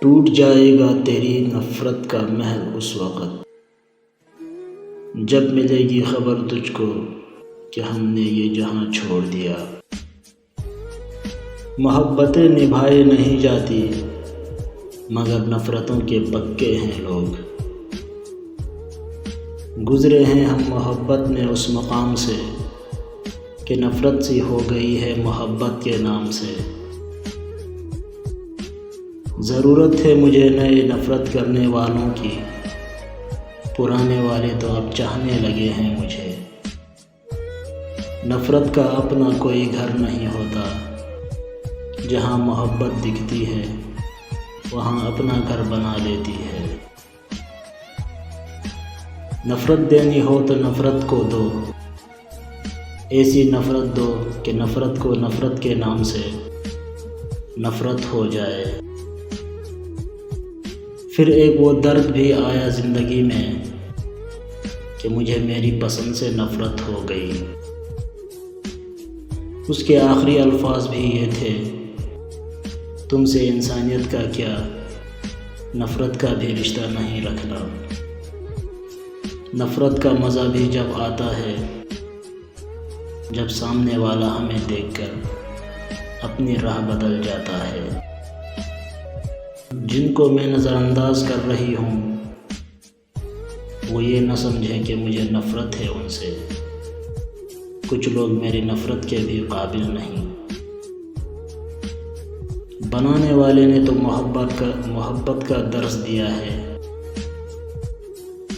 ٹوٹ جائے گا تیری نفرت کا محل اس وقت، جب ملے گی خبر تجھ کو کہ ہم نے یہ جہاں چھوڑ دیا۔ محبتیں نبھائی نہیں جاتی مگر نفرتوں کے پکے ہیں لوگ۔ گزرے ہیں ہم محبت میں اس مقام سے کہ نفرت سی ہو گئی ہے محبت کے نام سے۔ ضرورت ہے مجھے نئے نفرت کرنے والوں کی، پرانے والے تو اب چاہنے لگے ہیں مجھے۔ نفرت کا اپنا کوئی گھر نہیں ہوتا، جہاں محبت دکھتی ہے وہاں اپنا گھر بنا لیتی ہے۔ نفرت دینی ہو تو نفرت کو دو، ایسی نفرت دو کہ نفرت کو نفرت کے نام سے نفرت ہو جائے۔ پھر ایک وہ درد بھی آیا زندگی میں کہ مجھے میری پسند سے نفرت ہو گئی۔ اس کے آخری الفاظ بھی یہ تھے، تم سے انسانیت کا کیا، نفرت کا بھی رشتہ نہیں رکھنا۔ نفرت کا مزہ بھی جب آتا ہے جب سامنے والا ہمیں دیکھ کر اپنی راہ بدل جاتا ہے۔ جن کو میں نظر انداز کر رہی ہوں وہ یہ نہ سمجھیں کہ مجھے نفرت ہے ان سے۔ کچھ لوگ میری نفرت کے بھی قابل نہیں۔ بنانے والے نے تو محبت کا درس دیا ہے،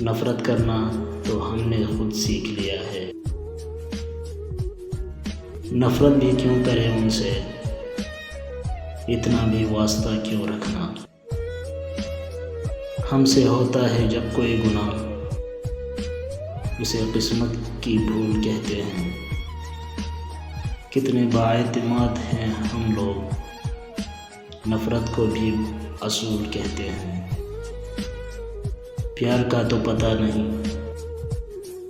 نفرت کرنا تو ہم نے خود سیکھ لیا ہے۔ نفرت بھی کیوں کرے ان سے، اتنا بھی واسطہ کیوں رکھنا۔ ہم سے ہوتا ہے جب کوئی گناہ، اسے قسمت کی بھول کہتے ہیں۔ کتنے بااعتماد ہیں ہم لوگ، نفرت کو بھی اصول کہتے ہیں۔ پیار کا تو پتہ نہیں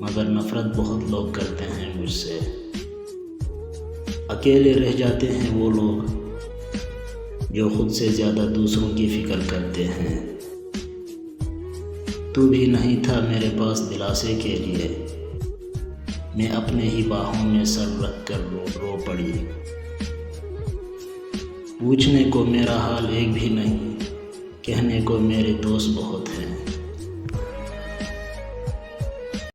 مگر نفرت بہت لوگ کرتے ہیں مجھ سے۔ اکیلے رہ جاتے ہیں وہ لوگ جو خود سے زیادہ دوسروں کی فکر کرتے ہیں۔ تو بھی نہیں تھا میرے پاس دلاسے کے لیے، میں اپنے ہی باہوں میں سر رکھ کر رو پڑی۔ پوچھنے کو میرا حال ایک بھی نہیں، کہنے کو میرے دوست بہت ہیں۔